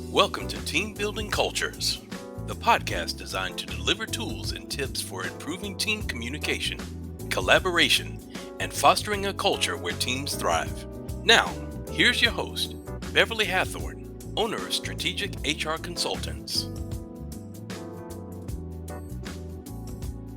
Welcome to Team Building Cultures, the podcast designed to deliver tools and tips for improving team communication, collaboration, and fostering a culture where teams thrive. Now, here's your host, Beverly Hathorn, owner of Strategic HR Consultants.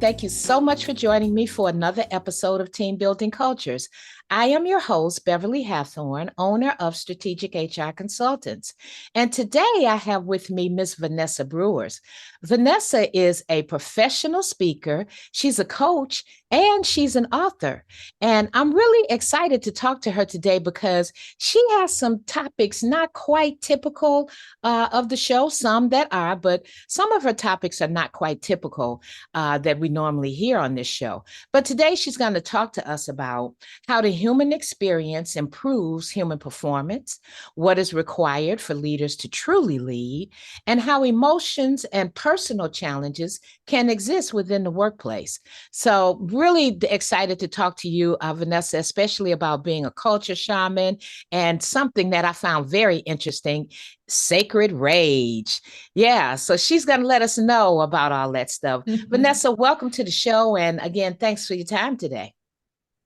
Thank you so much for joining me for another episode of Team Building Cultures. I am your host, Beverly Hathorn, owner of Strategic HR Consultants. And today I have with me Miss Vanessa Brewers. Vanessa is a professional speaker, she's a coach, and she's an author. And I'm really excited to talk to her today because she has some topics not quite typical of the show, some that are, but some of her topics are not quite typical that we normally hear on this show. But today she's going to talk to us about how the human experience improves human performance, what is required for leaders to truly lead, and how emotions and personal challenges can exist within the workplace. So, really excited to talk to you, Vanessa, especially about being a culture shaman and something that I found very interesting, sacred rage. Yeah, so she's going to let us know about all that stuff. Vanessa, welcome to the show. And again, thanks for your time today.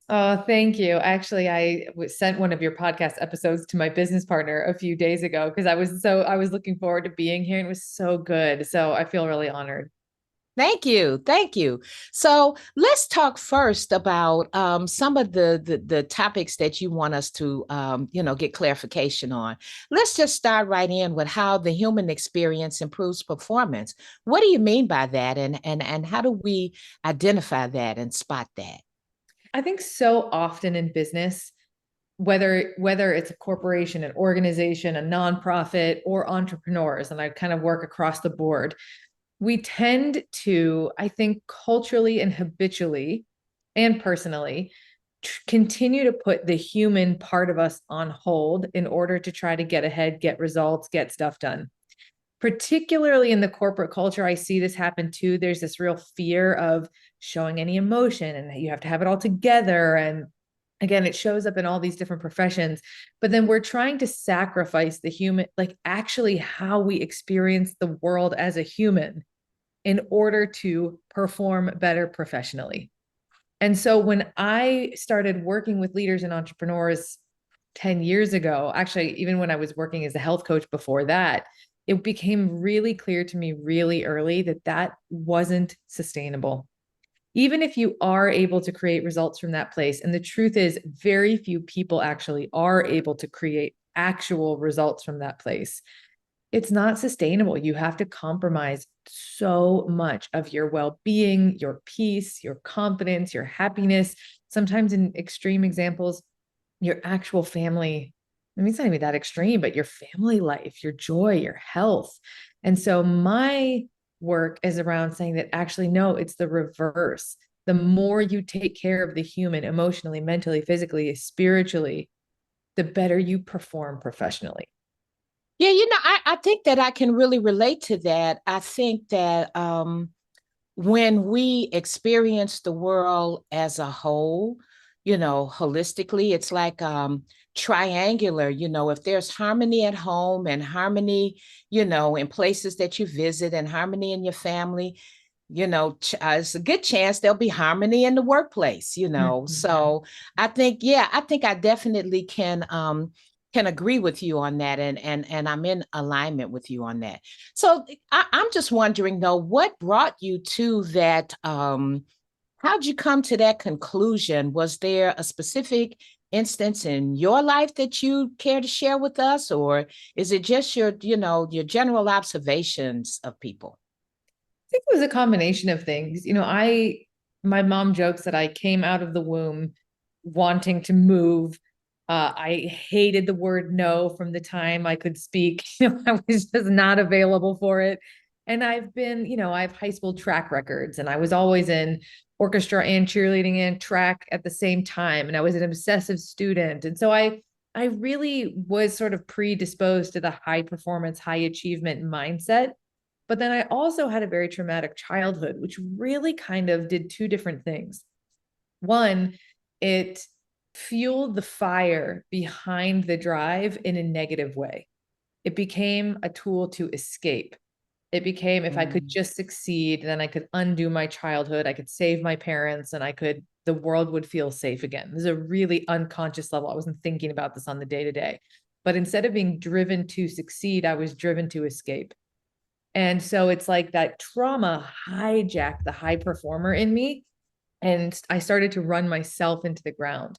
Oh, thank you. Actually, I sent one of your podcast episodes to my business partner a few days ago because I was looking forward to being here and it was so good. So I feel really honored. Thank you. Thank you. So let's talk first about some of the topics that you want us to, get clarification on. Let's just start right in with how the human experience improves performance. What do you mean by that? And how do we identify that and spot that? I think so often in business, whether it's a corporation, an organization, a nonprofit, or entrepreneurs, and I kind of work across the board, we tend to, I think, culturally and habitually and personally continue to put the human part of us on hold in order to try to get ahead, get results, get stuff done. Particularly in the corporate culture, I see this happen too. There's this real fear of showing any emotion and you have to have it all together. And again, it shows up in all these different professions, but then we're trying to sacrifice the human, like actually how we experience the world as a human in order to perform better professionally. And so when I started working with leaders and entrepreneurs 10 years ago, actually, even when I was working as a health coach before that, it became really clear to me really early that that wasn't sustainable. Even if you are able to create results from that place, and the truth is, very few people actually are able to create actual results from that place, it's not sustainable. You have to compromise so much of your well-being, your peace, your confidence, your happiness. Sometimes in extreme examples, your actual family. I mean, it's not even that extreme, but your family life, your joy, your health. And so my work is around saying that actually, no, it's the reverse. The more you take care of the human emotionally, mentally, physically, spiritually, the better you perform professionally. Yeah, I think that I can really relate to that. I think that when we experience the world as a whole, holistically, it's like triangular. If there's harmony at home and harmony, in places that you visit and harmony in your family, it's a good chance there'll be harmony in the workplace, Mm-hmm. So I think I definitely can agree with you on that, and I'm in alignment with you on that. So I'm just wondering though, what brought you to that? How'd you come to that conclusion? Was there a specific instance in your life that you care to share with us, or is it just your general observations of people? I think it was a combination of things. My mom jokes that I came out of the womb wanting to move. I hated the word no from the time I could speak. I was just not available for it. And I have high school track records, and I was always in orchestra and cheerleading and track at the same time. And I was an obsessive student. And so I really was sort of predisposed to the high performance, high achievement mindset. But then I also had a very traumatic childhood, which really kind of did two different things. One, it fueled the fire behind the drive in a negative way. it became a tool to escape. It became, if I could just succeed, then I could undo my childhood, I could save my parents, and the world would feel safe again. This is a really unconscious level. I wasn't thinking about this on the day-to-day. But instead of being driven to succeed, I was driven to escape. And so it's like that trauma hijacked the high performer in me, and I started to run myself into the ground.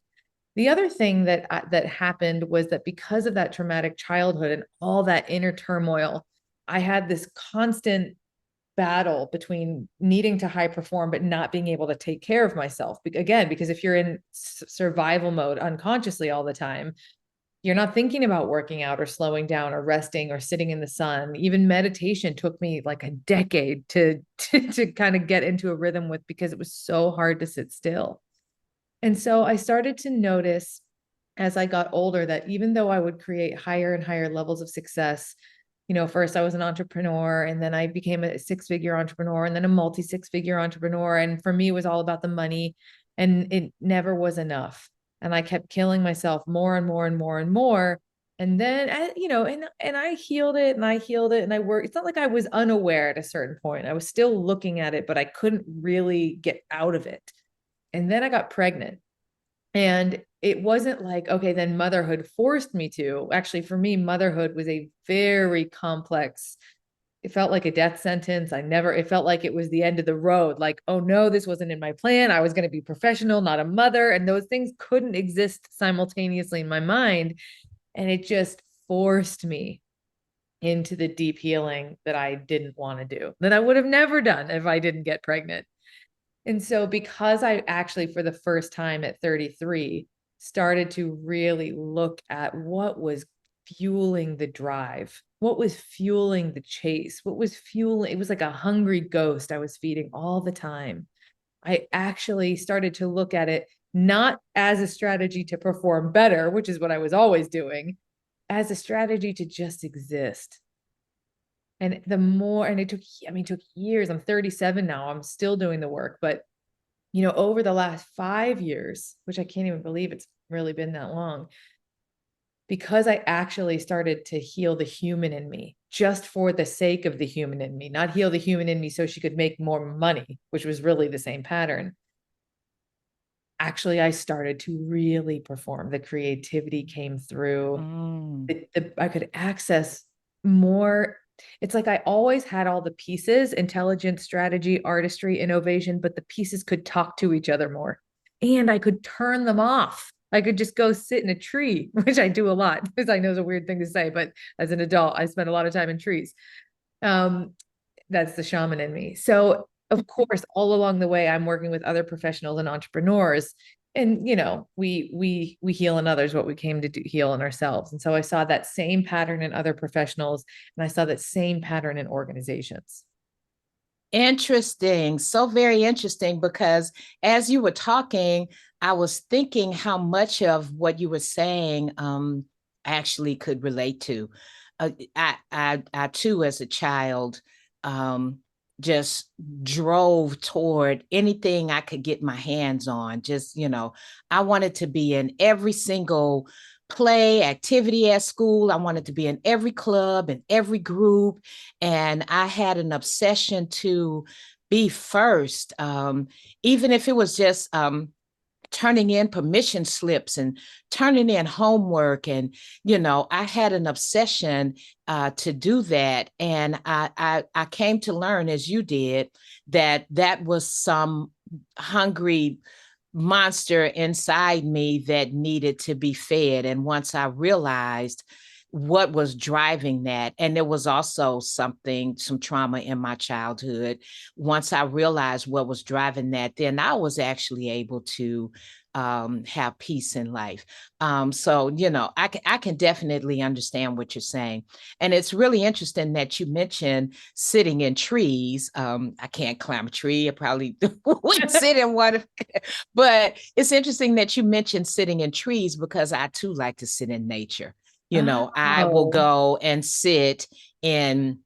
The other thing that happened was that because of that traumatic childhood and all that inner turmoil, I had this constant battle between needing to high perform but not being able to take care of myself. Again, because if you're in survival mode unconsciously all the time, you're not thinking about working out or slowing down or resting or sitting in the sun. Even meditation took me like a decade to kind of get into a rhythm with, because it was so hard to sit still. And so I started to notice as I got older that even though I would create higher and higher levels of success, first I was an entrepreneur, and then I became a six-figure entrepreneur, and then a multi-six-figure entrepreneur. And for me, it was all about the money, and it never was enough. And I kept killing myself more and more and more and more. And then, and I healed it, and I healed it, and I worked. It's not like I was unaware at a certain point. I was still looking at it, but I couldn't really get out of it. And then I got pregnant. And it wasn't like, okay, then motherhood forced me to. Actually, for me, motherhood was a very complex, it felt like a death sentence. It felt like it was the end of the road. Like, oh no, this wasn't in my plan. I was going to be professional, not a mother. And those things couldn't exist simultaneously in my mind. And it just forced me into the deep healing that I didn't want to do, that I would have never done if I didn't get pregnant. And so because I actually, for the first time at 33, started to really look at what was fueling the drive, what was fueling the chase, it was like a hungry ghost I was feeding all the time. I actually started to look at it not as a strategy to perform better, which is what I was always doing, as a strategy to just exist. And it took years. I'm 37 now. I'm still doing the work, but over the last 5 years, which I can't even believe it's really been that long, because I actually started to heal the human in me just for the sake of the human in me, not heal the human in me so she could make more money, which was really the same pattern. Actually, I started to really perform. The creativity came through. I could access more. It's like I always had all the pieces: intelligence, strategy, artistry, innovation, but the pieces could talk to each other more. And I could turn them off. I could just go sit in a tree, which I do a lot, because I know it's a weird thing to say, but as an adult, I spent a lot of time in trees. That's the shaman in me. So of course, all along the way, I'm working with other professionals and entrepreneurs, and we heal in others what we came to heal in ourselves. And so I saw that same pattern in other professionals, and I saw that same pattern in organizations. Interesting. So very interesting, because as you were talking, I was thinking how much of what you were saying actually could relate to. I too, as a child, just drove toward anything I could get my hands on. Just, I wanted to be in every single play activity at school. I wanted to be in every club and every group. And I had an obsession to be first, even if it was just turning in permission slips and turning in homework. And, I had an obsession to do that. And I came to learn, as you did, that was some hungry monster inside me that needed to be fed. And once I realized what was driving that, and there was also some trauma in my childhood. Once I realized what was driving that, then I was actually able to have peace in life. So, I can definitely understand what you're saying. And it's really interesting that you mentioned sitting in trees. I can't climb a tree. I probably wouldn't sit in one. But it's interesting that you mentioned sitting in trees, because I too like to sit in nature. I will go and sit in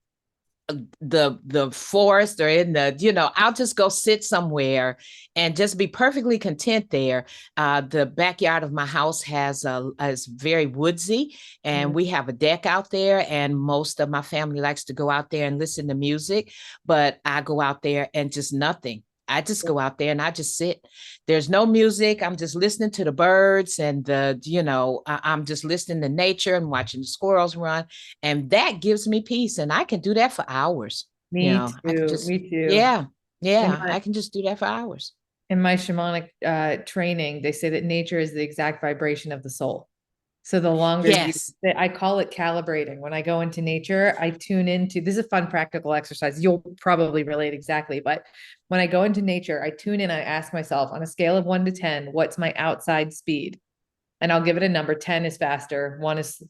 the forest or in the, I'll just go sit somewhere and just be perfectly content there. The backyard of my house is very woodsy, and we have a deck out there, and most of my family likes to go out there and listen to music, but I go out there and just nothing. I just go out there and I just sit. There's no music. I'm just listening to the birds and I'm just listening to nature and watching the squirrels run. And that gives me peace. And I can do that for hours. Me I can too. just, Me too. yeah, In yeah, my, I can just do that for hours. in my shamanic training, they say that nature is the exact vibration of the soul. So the longer Yes. I call it calibrating. When I go into nature, I tune into, this is a fun practical exercise. You'll probably relate exactly, but when I go into nature, I tune in, I ask myself on a scale of 1 to 10, what's my outside speed? And I'll give it a number. 10 is faster. 1 is,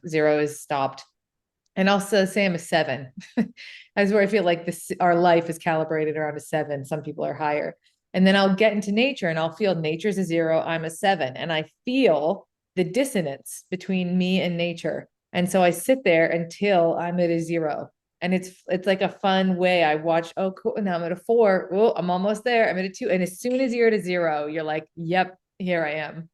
0 is stopped. And I'll say I'm a 7. That's where I feel like our life is calibrated around a 7. Some people are higher. And then I'll get into nature and I'll feel nature's a 0, I'm a 7. And I feel the dissonance between me and nature. And so I sit there until I'm at a 0. And it's like a fun way. I watch, oh, cool. Now I'm at a 4. Oh, I'm almost there. I'm at a 2. And as soon as you're at a 0, you're like, yep, here I am.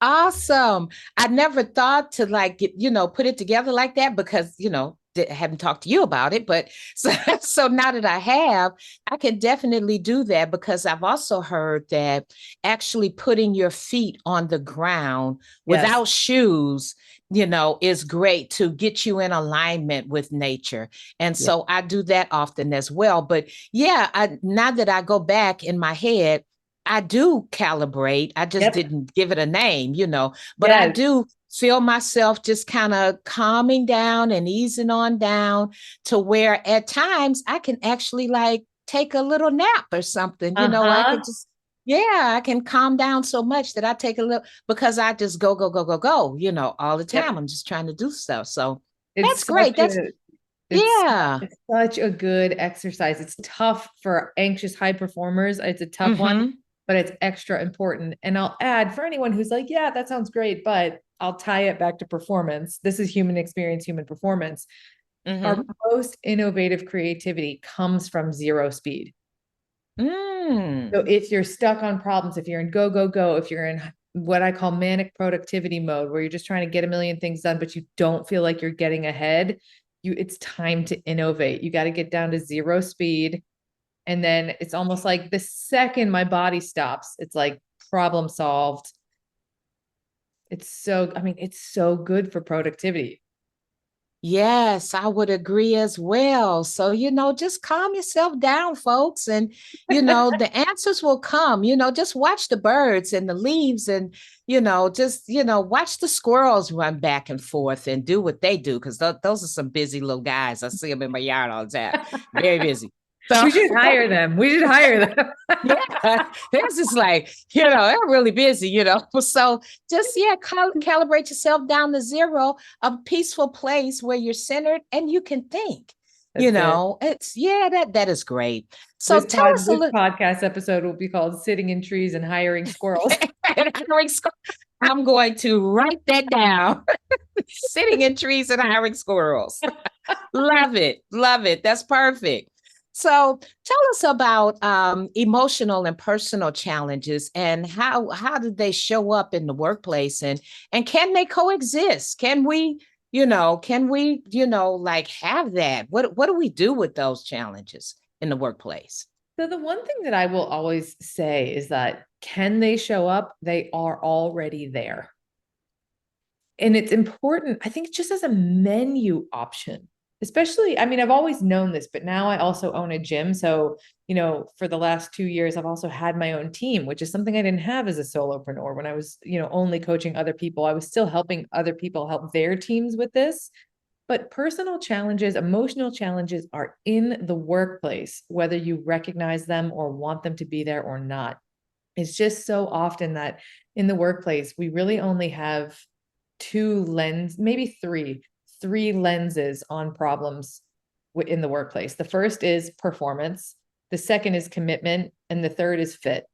Awesome. I never thought to put it together like that because, I haven't talked to you about it, but so now that I have, I can definitely do that because I've also heard that actually putting your feet on the ground Yes. without shoes, is great to get you in alignment with nature. And so I do that often as well. But yeah, now that I go back in my head, I do calibrate. I just didn't give it a name, but I do feel myself just kind of calming down and easing on down to where at times I can actually like take a little nap or something, I can just, I can calm down so much that I take a little, because I just go, go, go, go, go, all the time. I'm just trying to do stuff. So that's great. It's such a good exercise. It's tough for anxious high performers. It's a tough one, but it's extra important. And I'll add for anyone who's like, yeah, that sounds great, but I'll tie it back to performance. This is human experience, human performance. Our most innovative creativity comes from 0 speed. So if you're stuck on problems, if you're in go, go, go, if you're in what I call manic productivity mode, where you're just trying to get a million things done, but you don't feel like you're getting ahead, it's time to innovate. You got to get down to 0 speed. And then it's almost like the second my body stops, it's like problem solved. It's so good for productivity. Yes, I would agree as well. So, just calm yourself down, folks. And, the answers will come, just watch the birds and the leaves and, watch the squirrels run back and forth and do what they do. Cause those are some busy little guys. I see them in my yard all the time. Very busy. So we should hire them. Yeah, this is like, they're really busy, So just, calibrate yourself down to 0, a peaceful place where you're centered and you can think. It's that is great. So this podcast episode will be called Sitting in Trees and Hiring Squirrels. I'm going to write that down. Sitting in trees and hiring squirrels. Love it. Love it. That's perfect. So tell us about emotional and personal challenges and how do they show up in the workplace, and can they coexist? Can we like have that? What do we do with those challenges in the workplace? So the one thing that I will always say is that can they show up? They are already there. And it's important, I think, just as a menu option. Especially, I've always known this, but now I also own a gym. So, for the last 2 years, I've also had my own team, which is something I didn't have as a solopreneur. When I was, only coaching other people, I was still helping other people help their teams with this. But personal challenges, emotional challenges are in the workplace, whether you recognize them or want them to be there or not. It's just so often that in the workplace, we really only have 2 lenses, maybe 3 lenses on problems in the workplace. The first is performance, the second is commitment, and the third is fit.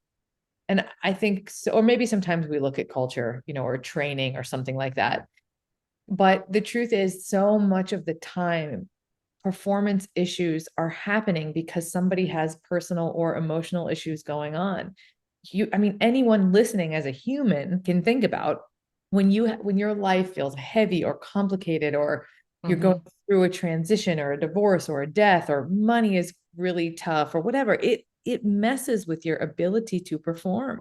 And I think so, or maybe sometimes we look at culture, or training or something like that. But the truth is, so much of the time, performance issues are happening because somebody has personal or emotional issues going on. Anyone listening as a human can think about when your life feels heavy or complicated, or you're going through a transition or a divorce or a death, or money is really tough or whatever, it messes with your ability to perform.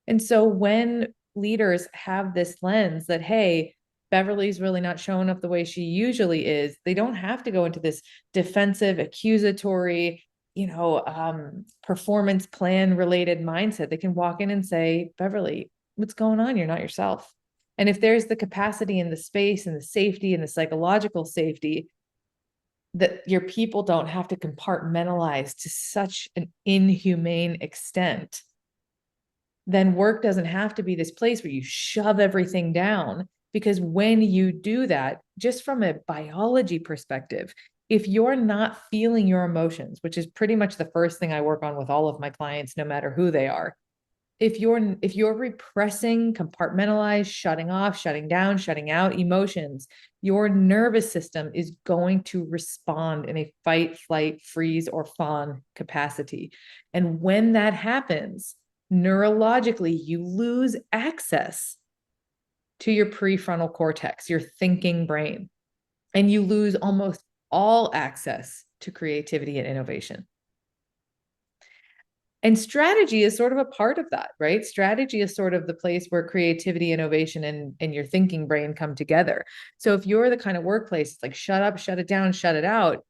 And so when leaders have this lens that, hey, Beverly's really not showing up the way she usually is, they don't have to go into this defensive, accusatory, performance plan related mindset. They can walk in and say, Beverly, what's going on? You're not yourself. And if there's the capacity and the space and the safety and the psychological safety, that your people don't have to compartmentalize to such an inhumane extent, then work doesn't have to be this place where you shove everything down. Because when you do that, just from a biology perspective, if you're not feeling your emotions, which is pretty much the first thing I work on with all of my clients, no matter who they are, if you're repressing, compartmentalized, shutting off, shutting down, shutting out emotions, your nervous system is going to respond in a fight, flight, freeze, or fawn capacity. And when that happens, neurologically, you lose access to your prefrontal cortex, your thinking brain, and you lose almost all access to creativity and innovation. And strategy is sort of a part of that, right? Strategy is sort of the place where creativity, innovation, and your thinking brain come together. So if you're the kind of workplace, it's like, shut up, shut it down, shut it out,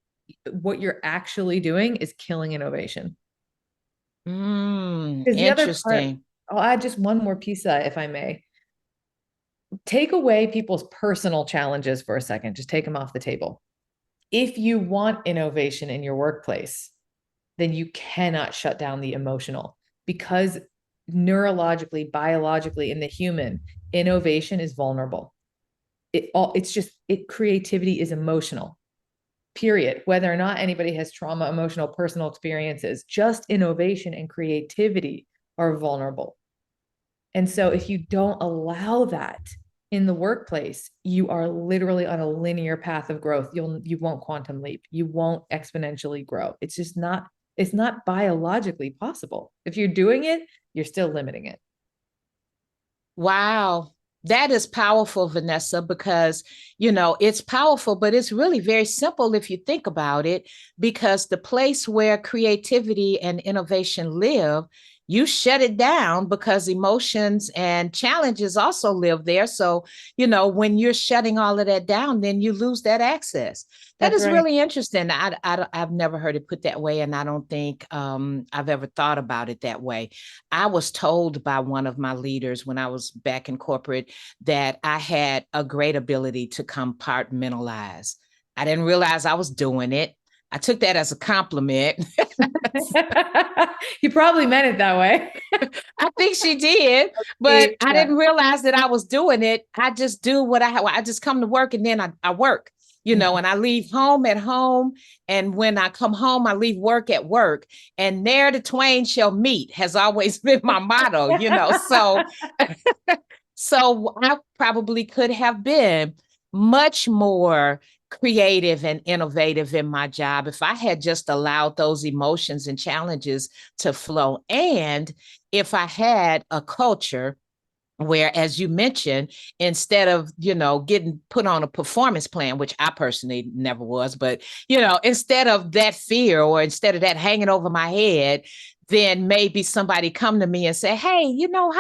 what you're actually doing is killing innovation. Interesting. The other part, I'll add just one more piece of that, if I may. Take away people's personal challenges for a second. Just take them off the table. If you want innovation in your workplace, then you cannot shut down the emotional, because neurologically, biologically, in the human, innovation is vulnerable. Creativity is emotional, period. Whether or not anybody has trauma, emotional, personal experiences, just innovation and creativity are vulnerable. And so if you don't allow that in the workplace, you are literally on a linear path of growth. You won't quantum leap. You won't exponentially grow. It's not biologically possible. If you're doing it, you're still limiting it. Wow. That is powerful, Vanessa, because, it's powerful, but it's really very simple if you think about it, because the place where creativity and innovation live, you shut it down because emotions and challenges also live there. So, when you're shutting all of that down, then you lose that access. That is really interesting. I've never heard it put that way, and I don't think I've ever thought about it that way. I was told by one of my leaders when I was back in corporate that I had a great ability to compartmentalize. I didn't realize I was doing it. I took that as a compliment. You probably meant it that way. I think she did, but I didn't realize that I was doing it. I just do what I just come to work, and then I work, and I leave home at home. And when I come home, I leave work at work, and there the twain shall meet has always been my motto, So I probably could have been much more creative and innovative in my job if I had just allowed those emotions and challenges to flow. And if I had a culture where, as you mentioned, instead of, getting put on a performance plan, which I personally never was, but, instead of that fear, or instead of that hanging over my head, then maybe somebody come to me and say, hey, you're not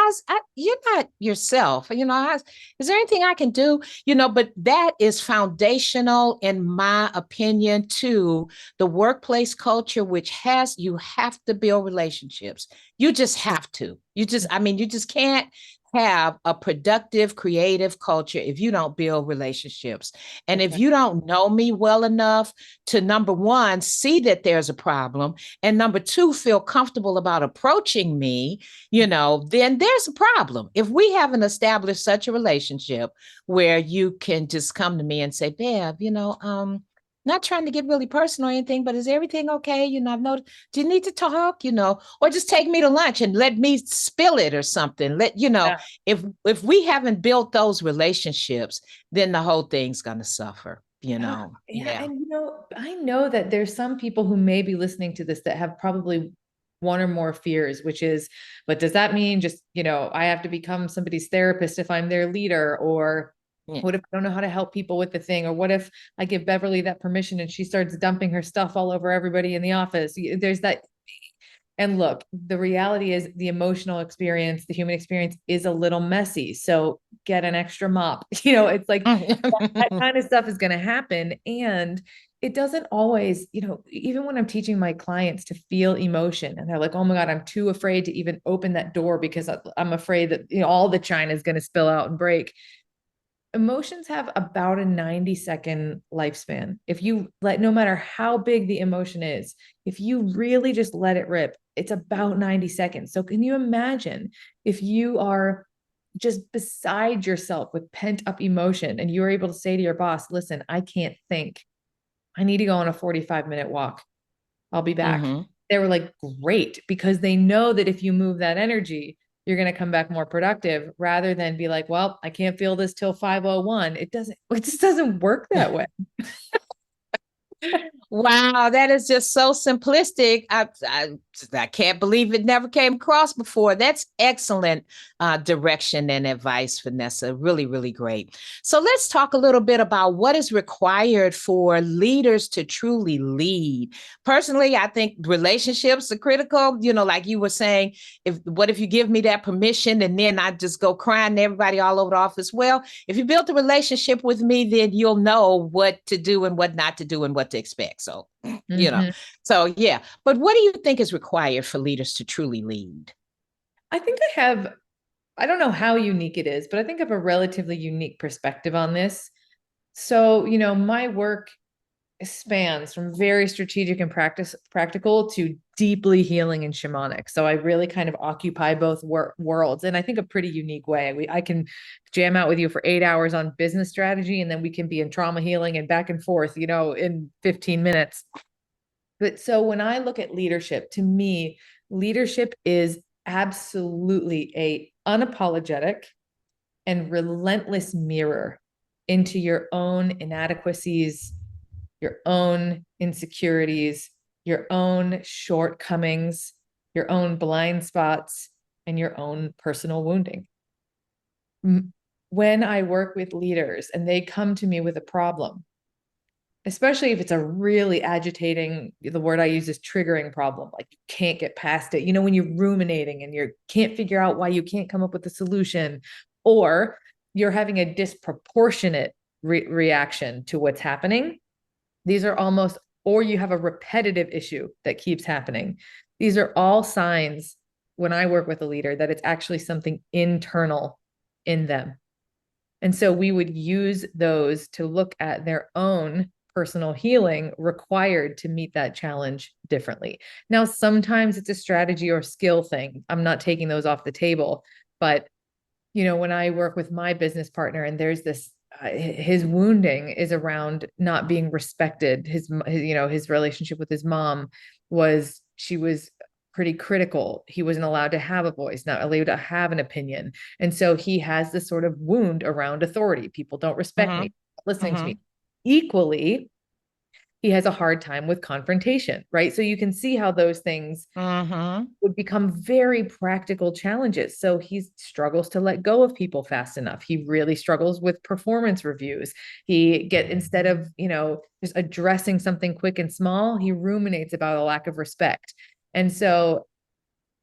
yourself. Is there anything I can do? But that is foundational, in my opinion, to the workplace culture, which you have to build relationships. You just have to. You just can't have a productive, creative culture if you don't build relationships. And if you don't know me well enough to, number one, see that there's a problem, and number two, feel comfortable about approaching me, then there's a problem. If we haven't established such a relationship where you can just come to me and say, Bev, not trying to get really personal or anything, but is everything okay? I've noticed, do you need to talk, or just take me to lunch and let me spill it or something. If we haven't built those relationships, then the whole thing's going to suffer. Yeah. Yeah. And I know that there's some people who may be listening to this that have probably one or more fears, which is, but does that mean just, I have to become somebody's therapist if I'm their leader? Or Yeah. what if I don't know how to help people with the thing? Or what if I give Beverly that permission and she starts dumping her stuff all over everybody in the office? There's that. And look, the reality is the emotional experience, the human experience is a little messy. So get an extra mop. It's like that kind of stuff is going to happen. And it doesn't always, even when I'm teaching my clients to feel emotion and they're like, oh my God, I'm too afraid to even open that door because I'm afraid that, all the china is going to spill out and break. Emotions have about a 90-second lifespan. If you no matter how big the emotion is, if you really just let it rip, it's about 90 seconds. So can you imagine if you are just beside yourself with pent up emotion and you're able to say to your boss, listen, I can't think. I need to go on a 45-minute walk. I'll be back. Mm-hmm. They were like, great, because they know that if you move that energy, you're going to come back more productive rather than be like, well, I can't feel this till 5:01. It just doesn't work that way. Wow, that is just so simplistic. I can't believe it never came across before. That's excellent direction and advice, Vanessa. Really, really great. So let's talk a little bit about what is required for leaders to truly lead. Personally, I think relationships are critical. Like you were saying, what if you give me that permission and then I just go crying to everybody all over the office? Well, if you built a relationship with me, then you'll know what to do and what not to do and what to expect. So, Mm-hmm. so yeah. But what do you think is required for leaders to truly lead? I think I don't know how unique it is, but I think I have a relatively unique perspective on this. So, my work spans from very strategic and practical to deeply healing and shamanic. So I really kind of occupy both worlds, and I think a pretty unique way. I can jam out with you for 8 hours on business strategy, and then we can be in trauma healing and back and forth, in 15 minutes. But so when I look at leadership, to me, leadership is absolutely a unapologetic and relentless mirror into your own inadequacies, your own insecurities, your own shortcomings, your own blind spots, and your own personal wounding. When I work with leaders and they come to me with a problem, especially if it's a really agitating, the word I use is triggering problem, like you can't get past it. When you're ruminating and you can't figure out why you can't come up with a solution, or you're having a disproportionate reaction to what's happening. These are almost, or you have a repetitive issue that keeps happening. These are all signs when I work with a leader that it's actually something internal in them. And so we would use those to look at their own personal healing required to meet that challenge differently. Now, sometimes it's a strategy or skill thing. I'm not taking those off the table, but when I work with my business partner and there's this his wounding is around not being respected. His relationship with his mom she was pretty critical. He wasn't allowed to have a voice, not allowed to have an opinion. And so he has this sort of wound around authority. People don't respect me, listening to me. Equally, he has a hard time with confrontation, right? So you can see how those things would become very practical challenges. So he struggles to let go of people fast enough. He really struggles with performance reviews. Instead of, just addressing something quick and small, he ruminates about a lack of respect. And so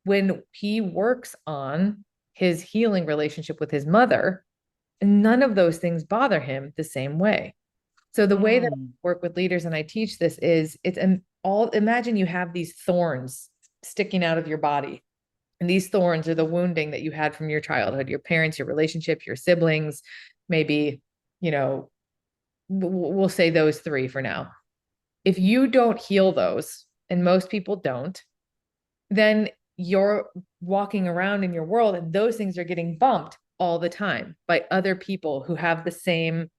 when he works on his healing relationship with his mother, none of those things bother him the same way. So the way that I work with leaders and I teach this is imagine you have these thorns sticking out of your body. And these thorns are the wounding that you had from your childhood, your parents, your relationship, your siblings, maybe, we'll say those three for now. If you don't heal those, and most people don't, then you're walking around in your world and those things are getting bumped all the time by other people who have the same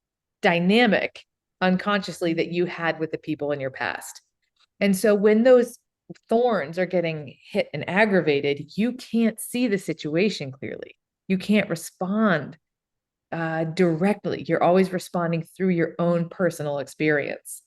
dynamic unconsciously that you had with the people in your past. And so when those thorns are getting hit and aggravated, you can't see the situation clearly. You can't respond directly. You're always responding through your own personal experience,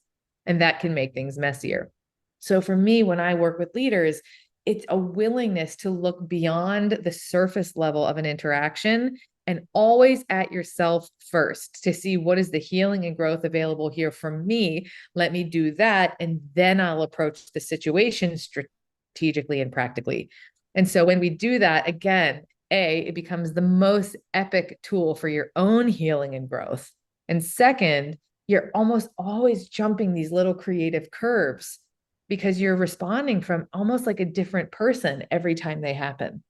and that can make things messier. So for me, when I work with leaders, it's a willingness to look beyond the surface level of an interaction and always at yourself first to see what is the healing and growth available here from me. Let me do that. And then I'll approach the situation strategically and practically. And so when we do that, again, it becomes the most epic tool for your own healing and growth. And second, you're almost always jumping these little creative curves because you're responding from almost like a different person every time they happen.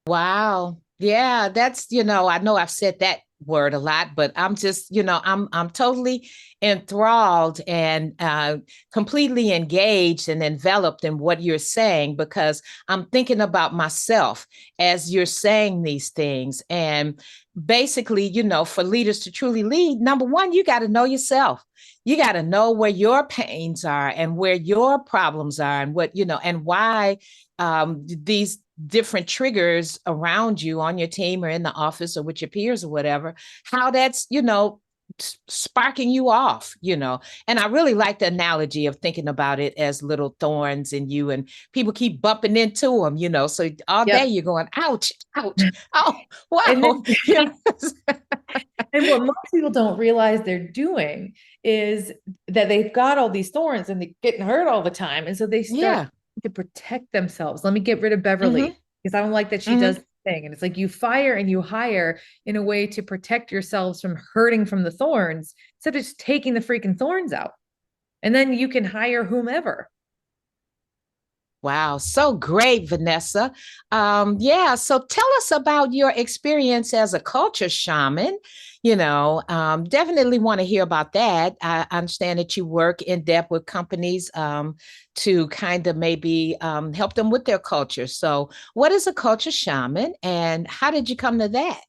Wow. Yeah, that's, I know I've said that word a lot, but I'm just, I'm totally enthralled and completely engaged and enveloped in what you're saying, because I'm thinking about myself as you're saying these things. And basically, for leaders to truly lead, number one, you got to know yourself. You got to know where your pains are and where your problems are, and what, and why these different triggers around you on your team or in the office or with your peers or whatever, how that's, sparking you off, And I really like the analogy of thinking about it as little thorns in you, and people keep bumping into them, So all day you're going, ouch, ouch, oh, wow. And, then, and what most people don't realize they're doing is that they've got all these thorns and they're getting hurt all the time. And so they start to protect themselves. Let me get rid of Beverly because I don't like that she does the thing. And it's like you fire and you hire in a way to protect yourselves from hurting from the thorns, instead of just taking the freaking thorns out. And then you can hire whomever. Wow, so great, Vanessa. So tell us about your experience as a culture shaman. Definitely want to hear about that. I understand that you work in depth with companies to kind of maybe help them with their culture. So, what is a culture shaman, and how did you come to that?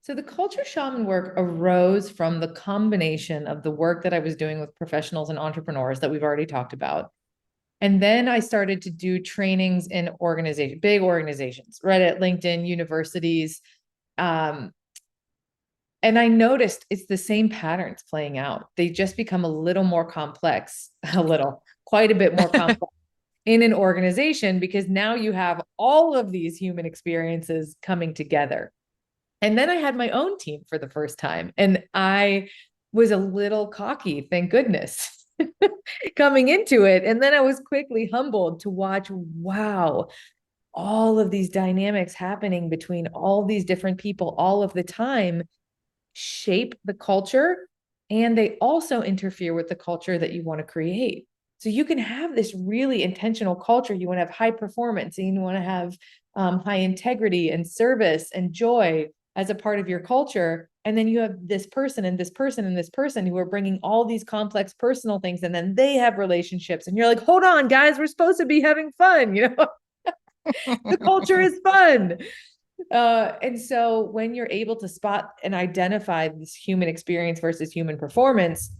So the culture shaman work arose from the combination of the work that I was doing with professionals and entrepreneurs that we've already talked about. And then I started to do trainings in big organizations, right at LinkedIn, universities. And I noticed it's the same patterns playing out. They just become a little more complex, quite a bit more complex in an organization, because now you have all of these human experiences coming together. And then I had my own team for the first time, and I was a little cocky, thank goodness. Coming into it. And then I was quickly humbled to watch, wow, all of these dynamics happening between all these different people all of the time shape the culture. And they also interfere with the culture that you want to create. So you can have this really intentional culture. You want to have high performance, and you want to have high integrity and service and joy as a part of your culture. And then you have this person and this person and this person who are bringing all these complex personal things. And then they have relationships. And you're like, hold on, guys, we're supposed to be having fun. The culture is fun. And so when you're able to spot and identify this human experience versus human performance,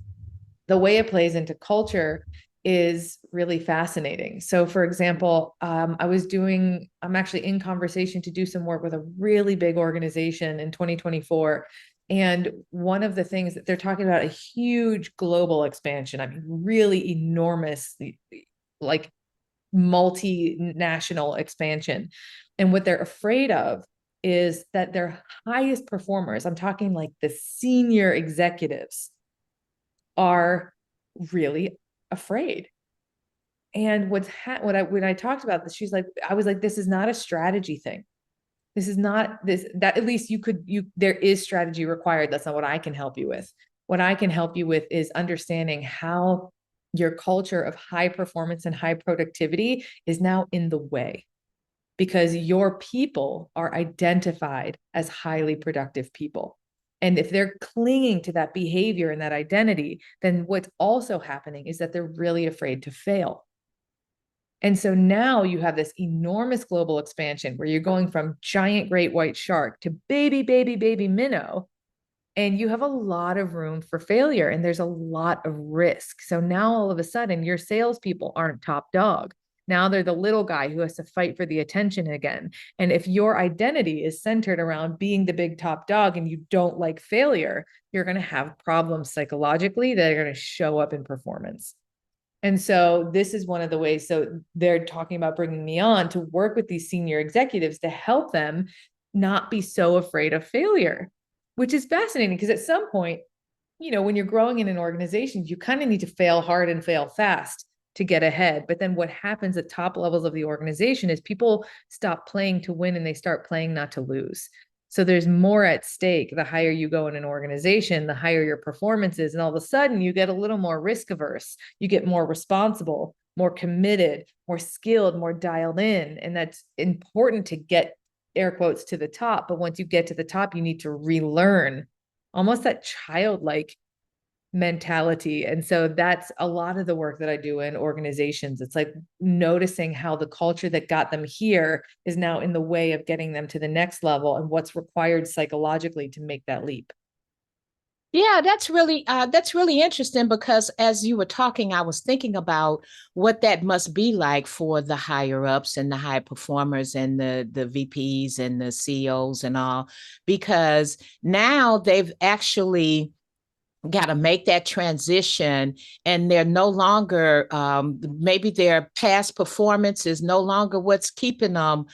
the way it plays into culture is really fascinating. So for example, I'm actually in conversation to do some work with a really big organization in 2024. And one of the things that they're talking about, a huge global expansion, I mean, really enormous, like multinational expansion. And what they're afraid of is that their highest performers, I'm talking like the senior executives, are really afraid. And when I talked about this, I was like, this is not a strategy thing. This is not that at least there is strategy required. That's not what I can help you with. What I can help you with is understanding how your culture of high performance and high productivity is now in the way, because your people are identified as highly productive people. And if they're clinging to that behavior and that identity, then what's also happening is that they're really afraid to fail. And so now you have this enormous global expansion where you're going from giant great white shark to baby minnow, and you have a lot of room for failure, and there's a lot of risk. So now all of a sudden your salespeople aren't top dog. Now they're the little guy who has to fight for the attention again. And if your identity is centered around being the big top dog and you don't like failure, you're going to have problems psychologically that are going to show up in performance. And so this is one of the ways. So they're talking about bringing me on to work with these senior executives to help them not be so afraid of failure, which is fascinating because at some point, when you're growing in an organization, you kind of need to fail hard and fail fast to get ahead. But then what happens at top levels of the organization is people stop playing to win and they start playing not to lose. So there's more at stake. The higher you go in an organization, the higher your performance is. And all of a sudden you get a little more risk averse. You get more responsible, more committed, more skilled, more dialed in. And that's important to get air quotes to the top. But once you get to the top, you need to relearn almost that childlike mentality. And so that's a lot of the work that I do in organizations. It's like noticing how the culture that got them here is now in the way of getting them to the next level and what's required psychologically to make that leap. Yeah, that's really interesting because as you were talking, I was thinking about what that must be like for the higher ups and the high performers and the VPs and the CEOs and all, because now they've actually got to make that transition, and they're no longer maybe their past performance is no longer what's keeping them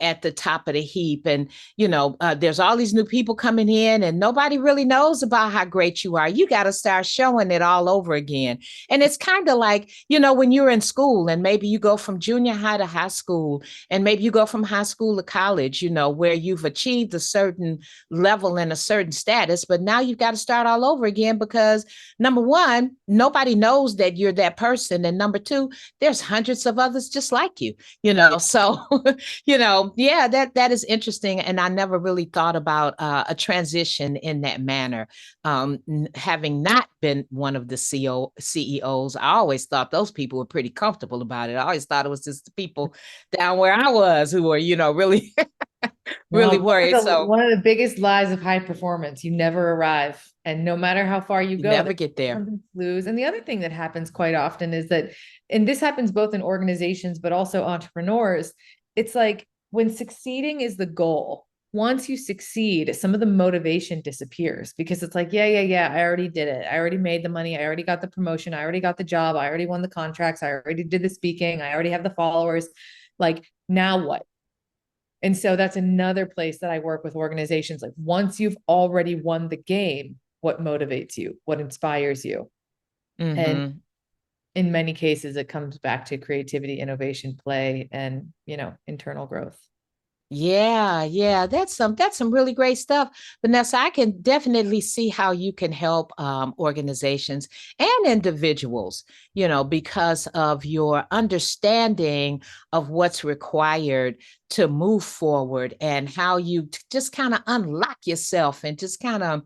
at the top of the heap. And there's all these new people coming in and nobody really knows about how great you are. You got to start showing it all over again. And it's kind of like when you're in school and maybe you go from junior high to high school, and maybe you go from high school to college, where you've achieved a certain level and a certain status, but now you've got to start all over again because number one, nobody knows that you're that person, and number two, there's hundreds of others just like you. So yeah, that is interesting, and I never really thought about a transition in that manner. Having not been one of the CEOs, I always thought those people were pretty comfortable about it. I always thought it was just the people down where I was who were really really worried. So one of the biggest lies of high performance, you never arrive. And no matter how far you go, never get there. Lose. And the other thing that happens quite often is that, and this happens both in organizations, but also entrepreneurs, it's like when succeeding is the goal, once you succeed, some of the motivation disappears because it's like, yeah, I already did it. I already made the money. I already got the promotion. I already got the job. I already won the contracts. I already did the speaking. I already have the followers. Like, now what? And so that's another place that I work with organizations. Like, once you've already won the game, what motivates you? What inspires you? Mm-hmm. And in many cases, it comes back to creativity, innovation, play, and, internal growth. Yeah, that's some really great stuff, Vanessa. I can definitely see how you can help organizations and individuals, because of your understanding of what's required to move forward and how you just kind of unlock yourself and just kind of,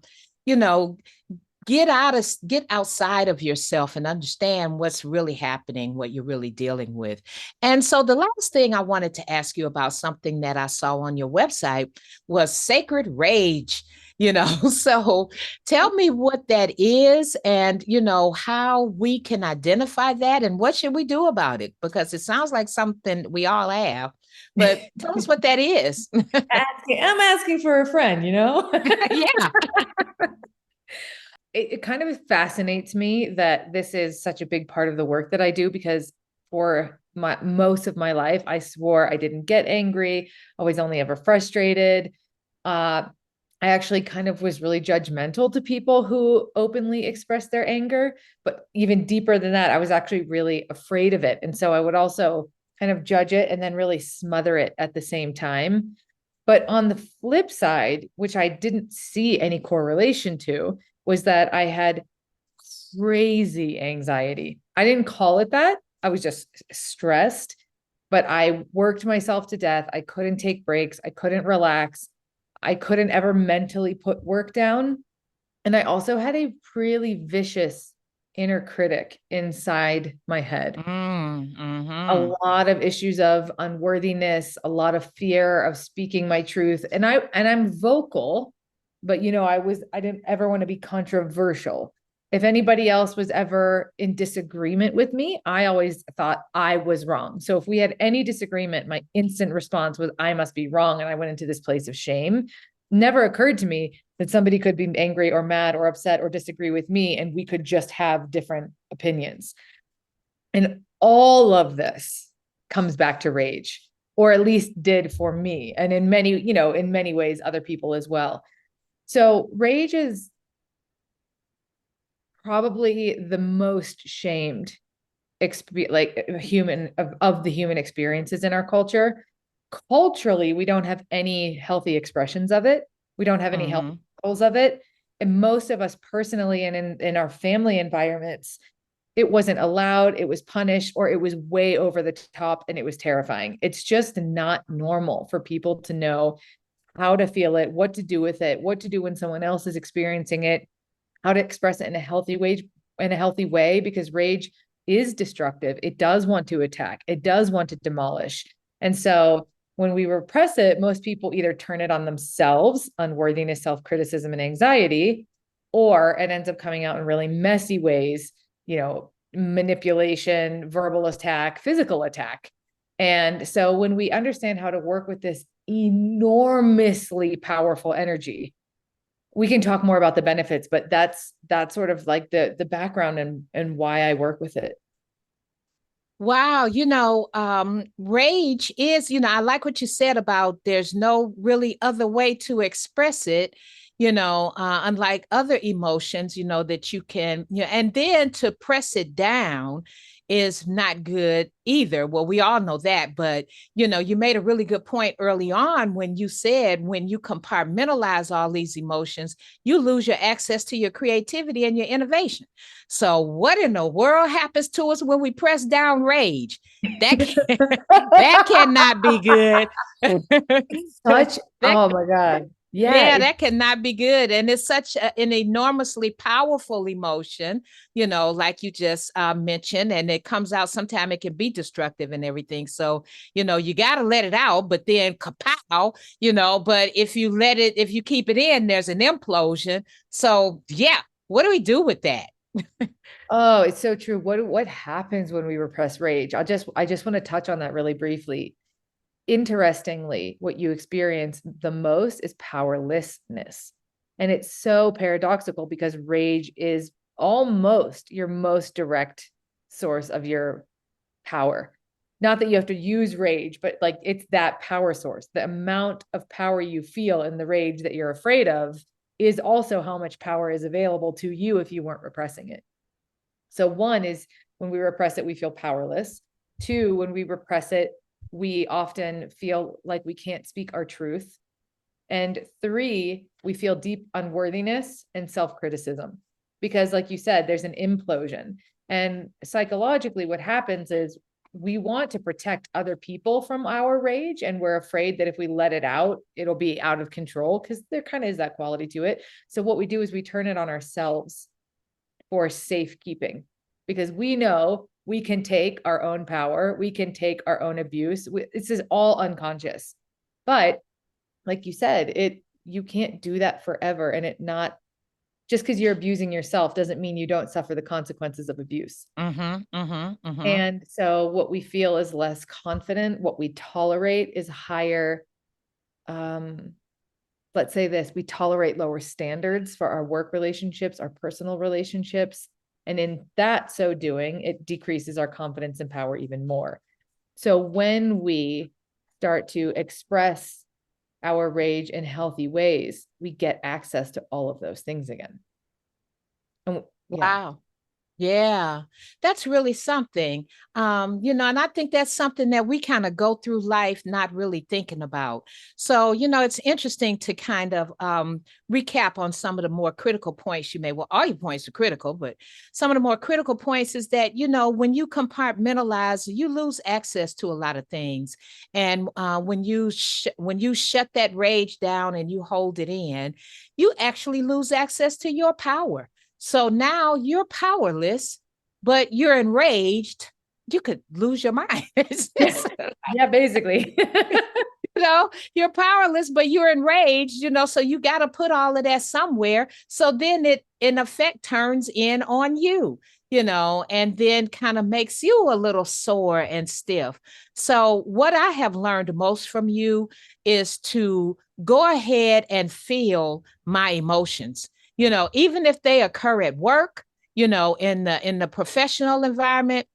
get outside of yourself and understand what's really happening, what you're really dealing with. And so the last thing I wanted to ask you about, something that I saw on your website, was sacred rage. So tell me what that is, and how we can identify that and what should we do about it, because it sounds like something we all have, but tell us what that is. I'm asking for a friend. Yeah. It kind of fascinates me that this is such a big part of the work that I do, because for most of my life, I swore I didn't get angry. I was only ever frustrated. I actually kind of was really judgmental to people who openly expressed their anger, but even deeper than that, I was actually really afraid of it. And so I would also kind of judge it and then really smother it at the same time. But on the flip side, which I didn't see any correlation to, was that I had crazy anxiety. I didn't call it that. I was just stressed, but I worked myself to death. I couldn't take breaks. I couldn't relax. I couldn't ever mentally put work down. And I also had a really vicious inner critic inside my head. Mm-hmm. A lot of issues of unworthiness, a lot of fear of speaking my truth. And I'm vocal, but I didn't ever want to be controversial. If anybody else was ever in disagreement with me, I always thought I was wrong. So if we had any disagreement, my instant response was, I must be wrong. And I went into this place of shame. Never occurred to me that somebody could be angry or mad or upset or disagree with me, and we could just have different opinions. And all of this comes back to rage, or at least did for me. And in many ways, other people as well. So rage is probably the most shamed human of the human experiences in our culture. Culturally, we don't have any healthy expressions of it. We don't have any healthy models of it. And most of us personally and in our family environments, it wasn't allowed, it was punished, or it was way over the top and it was terrifying. It's just not normal for people to know how to feel it, what to do with it, what to do when someone else is experiencing it, how to express it in a healthy way, because rage is destructive. It does want to attack. It does want to demolish. And so when we repress it, most people either turn it on themselves, unworthiness, self-criticism, and anxiety, or it ends up coming out in really messy ways, manipulation, verbal attack, physical attack. And so when we understand how to work with this enormously powerful energy, we can talk more about the benefits, but that's sort of like the background and why I work with it. Wow, rage is, I like what you said about there's no really other way to express it, unlike other emotions, that you can, and then to press it down is not good either. Well, we all know that, but you made a really good point early on when you said when you compartmentalize all these emotions, you lose your access to your creativity and your innovation. So what in the world happens to us when we press down rage? That cannot be good. Oh my God. Yeah, that cannot be good. And it's such an enormously powerful emotion, like you just mentioned, and it comes out sometime it can be destructive and everything. So, you got to let it out, but then kapow, but if you keep it in, there's an implosion. So yeah, what do we do with that? Oh, it's so true. What happens when we repress rage? I just want to touch on that really briefly. Interestingly, what you experience the most is powerlessness. And it's so paradoxical because rage is almost your most direct source of your power. Not that you have to use rage, but like it's that power source. The amount of power you feel in the rage that you're afraid of is also how much power is available to you if you weren't repressing it. So one is when we repress it, we feel powerless. Two, when we repress it, we often feel like we can't speak our truth. And three, we feel deep unworthiness and self-criticism because, like you said, there's an implosion. And psychologically, what happens is we want to protect other people from our rage. And we're afraid that if we let it out, it'll be out of control because there kind of is that quality to it. So what we do is we turn it on ourselves for safekeeping because we know we can take our own power. We can take our own abuse. This is all unconscious. But like you said, you can't do that forever. And just because you're abusing yourself doesn't mean you don't suffer the consequences of abuse. And so what we feel is less confident. What we tolerate is higher. Let's say this, we tolerate lower standards for our work relationships, our personal relationships. And in that so doing, it decreases our confidence and power even more. So when we start to express our rage in healthy ways, we get access to all of those things again. Wow. Yeah, that's really something. And I think that's something that we kind of go through life not really thinking about. So, it's interesting to kind of recap on some of the more critical points you made. Well, all your points are critical, but some of the more critical points is that, when you compartmentalize, you lose access to a lot of things. And when you shut that rage down and you hold it in, you actually lose access to your power. So now you're powerless, but you're enraged. You could lose your mind. Yeah, basically. You're powerless, but you're enraged, so you got to put all of that somewhere. So then it in effect turns in on you, and then kind of makes you a little sore and stiff. So what I have learned most from you is to go ahead and feel my emotions, even if they occur at work, in the professional environment,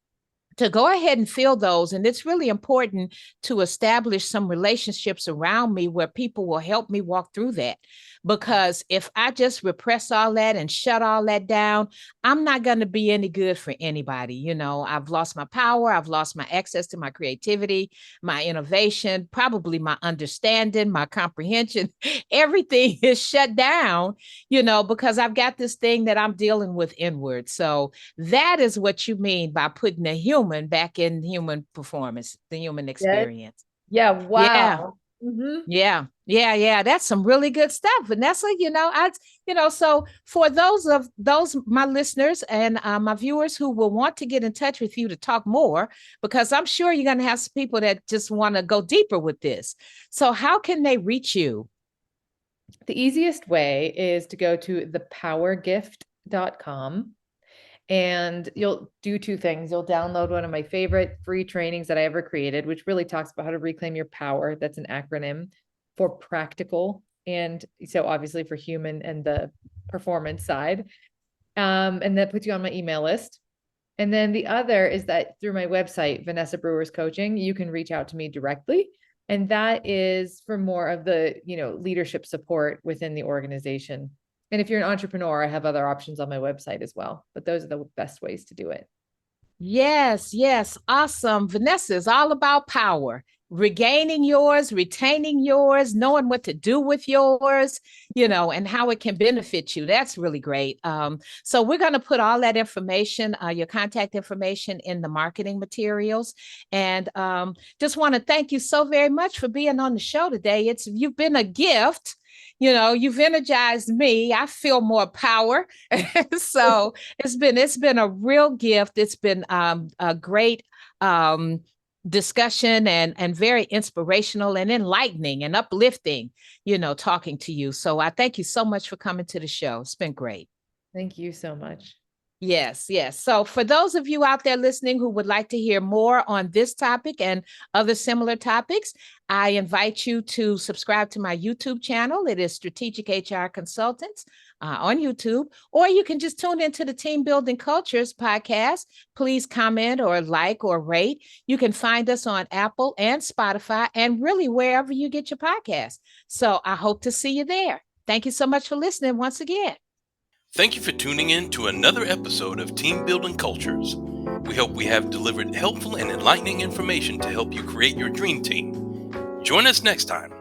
to go ahead and feel those. And it's really important to establish some relationships around me where people will help me walk through that. Because if I just repress all that and shut all that down, I'm not going to be any good for anybody. I've lost my power. I've lost my access to my creativity, my innovation, probably my understanding, my comprehension. Everything is shut down, because I've got this thing that I'm dealing with inward. So that is what you mean by putting a human back in human performance, the human experience. Yeah. Yeah. Wow. Mm-hmm. Yeah. That's some really good stuff, Vanessa. So for those my listeners and my viewers who will want to get in touch with you to talk more, because I'm sure you're going to have some people that just want to go deeper with this. So how can they reach you? The easiest way is to go to thepowergift.com. And you'll do two things. You'll download one of my favorite free trainings that I ever created, which really talks about how to reclaim your power. That's an acronym for practical. And so obviously for human and the performance side. And that puts you on my email list. And then the other is that through my website, Vanessa Brewer's Coaching, you can reach out to me directly. And that is for more of the, leadership support within the organization. And if you're an entrepreneur, I have other options on my website as well, but those are the best ways to do it. Yes. Awesome. Vanessa is all about power, regaining yours, retaining yours, knowing what to do with yours, and how it can benefit you. That's really great. So we're going to put all that information, your contact information, in the marketing materials. And just want to thank you so very much for being on the show today. You've been a gift. You've energized me. I feel more power. So it's been a real gift. It's been a great discussion and very inspirational and enlightening and uplifting, talking to you. So I thank you so much for coming to the show. It's been great. Thank you so much. Yes. So for those of you out there listening who would like to hear more on this topic and other similar topics, I invite you to subscribe to my YouTube channel. It is Strategic HR Consultants on YouTube, or you can just tune into the Team Building Cultures podcast. Please comment or like or rate. You can find us on Apple and Spotify and really wherever you get your podcast. So I hope to see you there. Thank you so much for listening once again. Thank you for tuning in to another episode of Team Building Cultures. We hope we have delivered helpful and enlightening information to help you create your dream team. Join us next time